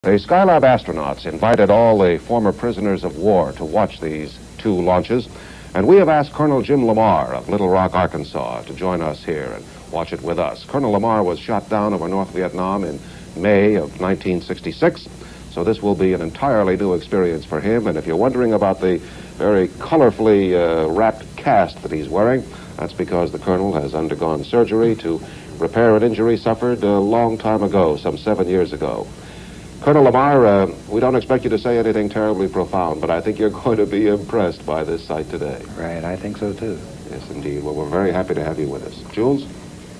The Skylab astronauts invited all the former prisoners of war to watch these two launches, and we have asked Colonel Jim Lamar of Little Rock, Arkansas, to join us here and watch it with us. Colonel Lamar was shot down over North Vietnam in May of 1966, so this will be an entirely new experience for him, and if you're wondering about the very colorfully wrapped cast that he's wearing, that's because the Colonel has undergone surgery to repair an injury suffered a long time ago, some 7 years ago. Colonel Lamar, we don't expect you to say anything terribly profound, but I think you're going to be impressed by this sight today. Right, I think so too. Yes, indeed. Well, we're very happy to have you with us. Jules?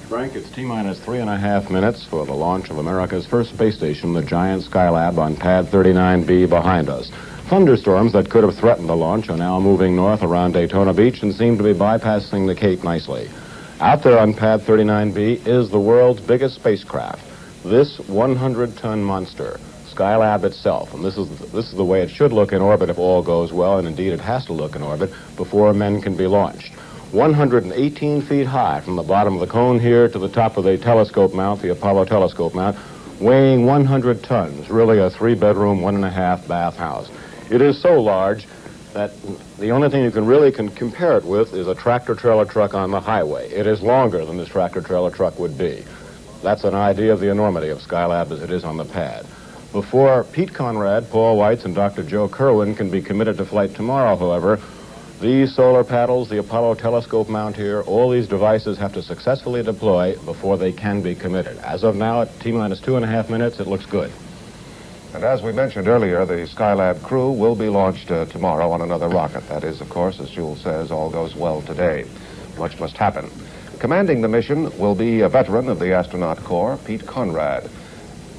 Frank, it's T-minus 3.5 minutes for the launch of America's first space station, the giant Skylab on pad 39B behind us. Thunderstorms that could have threatened the launch are now moving north around Daytona Beach and seem to be bypassing the Cape nicely. Out there on pad 39B is the world's biggest spacecraft, this 100-ton monster, Skylab itself. And this is the way it should look in orbit if all goes well, and indeed it has to look in orbit before men can be launched. 118 feet high from the bottom of the cone here to the top of the telescope mount, the Apollo telescope mount, weighing 100 tons, really a 3-bedroom, 1.5 bath house. It is so large that the only thing you can really compare it with is a tractor-trailer truck on the highway. It is longer than this tractor-trailer truck would be. That's an idea of the enormity of Skylab as it is on the pad. Before Pete Conrad, Paul Weitz, and Dr. Joe Kerwin can be committed to flight tomorrow, however, these solar paddles, the Apollo telescope mount here, all these devices have to successfully deploy before they can be committed. As of now, at T-minus 2.5 minutes, it looks good. And as we mentioned earlier, the Skylab crew will be launched tomorrow on another rocket. That is, of course, as Jules says, all goes well today. Much must happen. Commanding the mission will be a veteran of the astronaut corps, Pete Conrad.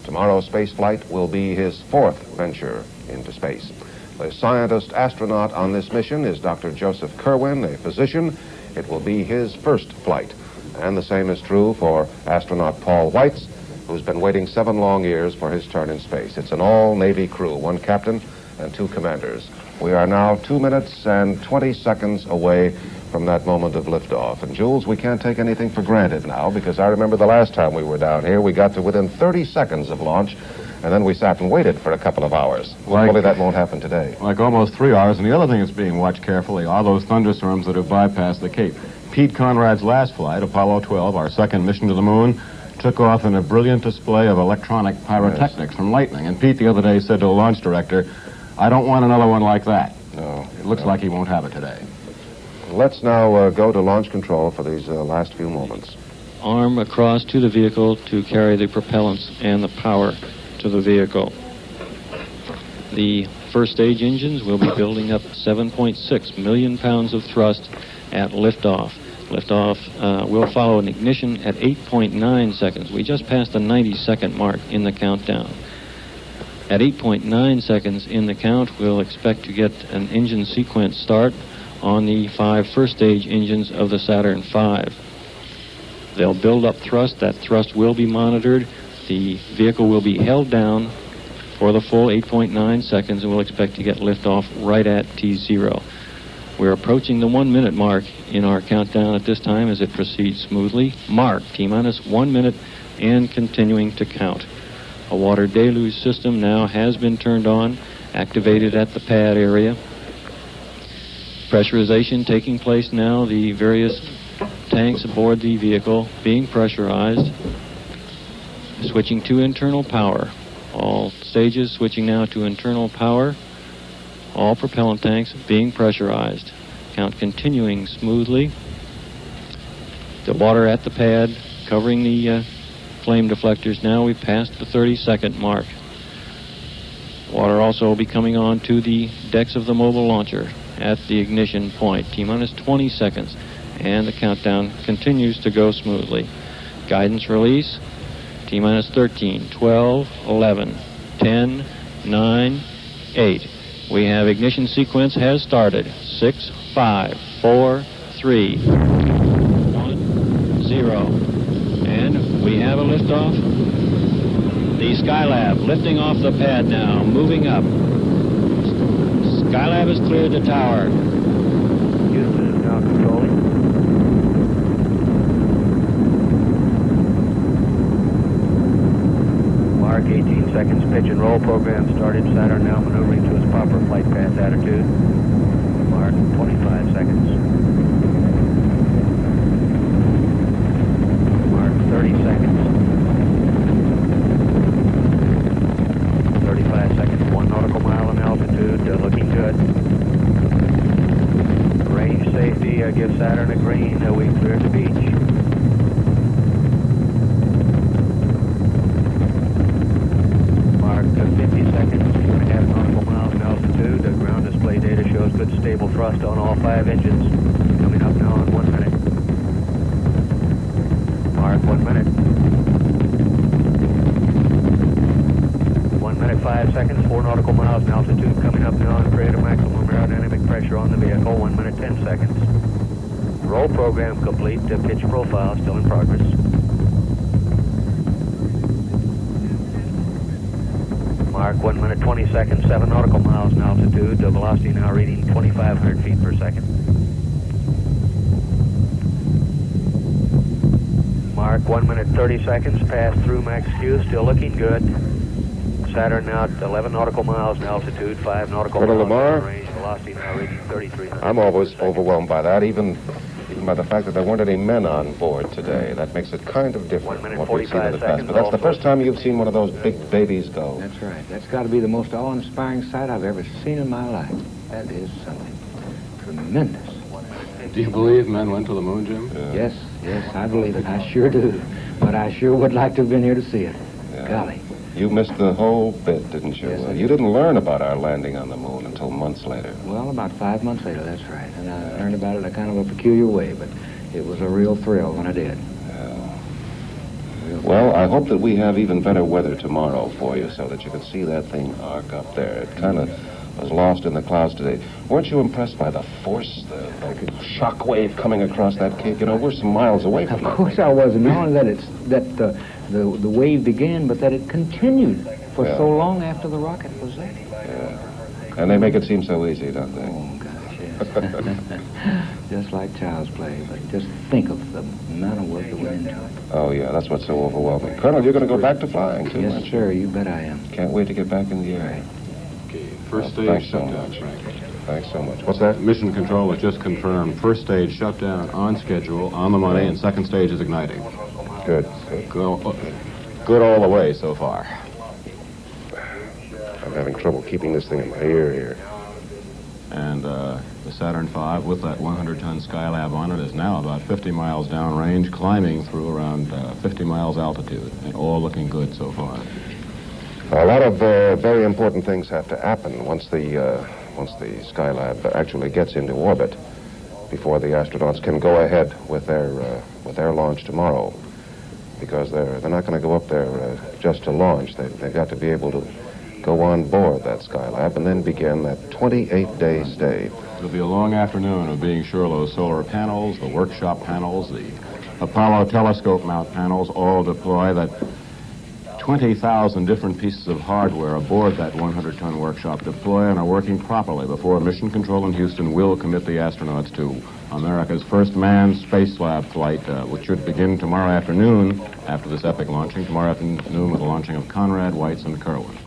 Tomorrow's space flight will be his 4th venture into space. The scientist astronaut on this mission is Dr. Joseph Kerwin, a physician. It will be his first flight. And the same is true for astronaut Paul Weitz, who's been waiting 7 long years for his turn in space. It's an all-Navy crew, 1 captain and 2 commanders. We are now 2 minutes and 20 seconds away from that moment of liftoff. And Jules, we can't take anything for granted now, because I remember the last time we were down here, we got to within 30 seconds of launch, and then we sat and waited for a couple of hours. Hopefully that won't happen today. Like almost 3 hours, and the other thing that's being watched carefully are those thunderstorms that have bypassed the Cape. Pete Conrad's last flight, Apollo 12, our second mission to the moon, took off in a brilliant display of electronic pyrotechnics from lightning. And Pete the other day said to the launch director, "I don't want another one like that." No. It looks like he won't have it today. Let's now go to launch control for these last few moments. Arm across to the vehicle to carry the propellants and the power to the vehicle. The first stage engines will be building up 7.6 million pounds of thrust at liftoff. Liftoff will follow an ignition at 8.9 seconds. We just passed the 90-second mark in the countdown. At 8.9 seconds in the count, we'll expect to get an engine sequence start on the 5 first-stage engines of the Saturn V. They'll build up thrust. That thrust will be monitored. The vehicle will be held down for the full 8.9 seconds, and we'll expect to get liftoff right at T0. We're approaching the 1-minute mark in our countdown at this time as it proceeds smoothly. Mark, T-minus 1 minute, and continuing to count. A water deluge system now has been turned on, activated at the pad area. Pressurization taking place now, the various tanks aboard the vehicle being pressurized. Switching to internal power. All stages switching now to internal power. All propellant tanks being pressurized. Count continuing smoothly. The water at the pad covering the flame deflectors now. We've passed the 30-second mark. Water also will be coming on to the decks of the mobile launcher at the ignition point. T-minus 20 seconds, and the countdown continues to go smoothly. Guidance release. T-minus 13, 12, 11, 10, 9, 8. We have ignition sequence has started. 6, 5, 4, 3, 1, 0. And we have a liftoff. The Skylab lifting off the pad now, moving up. Skylab has cleared the tower. Houston is now controlling. Mark Mark 18 seconds, pitch and roll program started. Saturn now maneuvering to its proper flight path attitude. Mark 25 seconds. Mark 30 seconds. 35 seconds, 1 nautical mile in altitude, looking good. Range safety, give Saturn a green, we cleared the beach. Mark 50 seconds, 2.5 nautical miles in altitude. Ground display data shows good stable thrust on all 5 engines. Coming up now in 1 minute. Mark 1 minute. 1 minute 5 seconds, 4 nautical miles in altitude. Coming up now and create a maximum aerodynamic pressure on the vehicle. 1 minute 10 seconds. Roll program complete. Pitch profile still in progress. Mark 1 minute 20 seconds, 7 nautical miles in altitude. The velocity now reading 2,500 feet per second. Mark 1 minute 30 seconds, pass through max Q, still looking good. Saturn now at 11 nautical miles in altitude, 5 nautical Colonel miles Lamar? in range, velocity now reading 3,300. I'm always overwhelmed by that, even by the fact that there weren't any men on board today. That makes it kind of different 1 minute, from what we've seen in the 45 past. But that's the seconds first time you've seen one of those big babies go. That's right. That's got to be the most awe-inspiring sight I've ever seen in my life. That is something tremendous. Do you believe men went to the moon, Jim? Yes, I believe it. I sure do. But I sure would like to have been here to see it. Yeah. Golly. You missed the whole bit, didn't you? Yes, I did. You didn't learn about our landing on the moon until months later. Well, about 5 months later, that's right. And I learned about it in a kind of a peculiar way, but it was a real thrill when I did. Well, I hope that we have even better weather tomorrow for you so that you can see that thing arc up there. It kind of was lost in the clouds today. Weren't you impressed by the force, the shock wave coming across that cape? You know, we're some miles away from Of course I was. And not only that the wave began, but that it continued for Yeah. so long after the rocket was there. Yeah. And they make it seem so easy, don't they? Oh, gosh, yes. Just like child's play, but just think of the amount of work that went into it. Oh, yeah, that's what's so overwhelming. Colonel, you're going to go back to flying, too, Yes, aren't you? sir, you bet I am. Can't wait to get back in the air. Okay, first Well, thanks stage so shutdown, much. Frank. Thanks so much. What's that? Mission Control has just confirmed first stage shutdown on schedule, on the money, and second stage is igniting. Good. Good all the way so far. I'm having trouble keeping this thing in my ear here. And the Saturn V, with that 100-ton Skylab on it, is now about 50 miles downrange, climbing through around 50 miles altitude, and all looking good so far. A lot of very important things have to happen once the Skylab actually gets into orbit before the astronauts can go ahead with their launch tomorrow, because they're not going to go up there just to launch. They've got to be able to go on board that Skylab and then begin that 28-day stay. It'll be a long afternoon of being sure those solar panels, the workshop panels, the Apollo telescope mount panels all deploy, that 20,000 different pieces of hardware aboard that 100-ton workshop deploy and are working properly before Mission Control in Houston will commit the astronauts to America's first manned space lab flight, which should begin tomorrow afternoon after this epic launching, tomorrow afternoon with the launching of Conrad, Weitz, and Kerwin.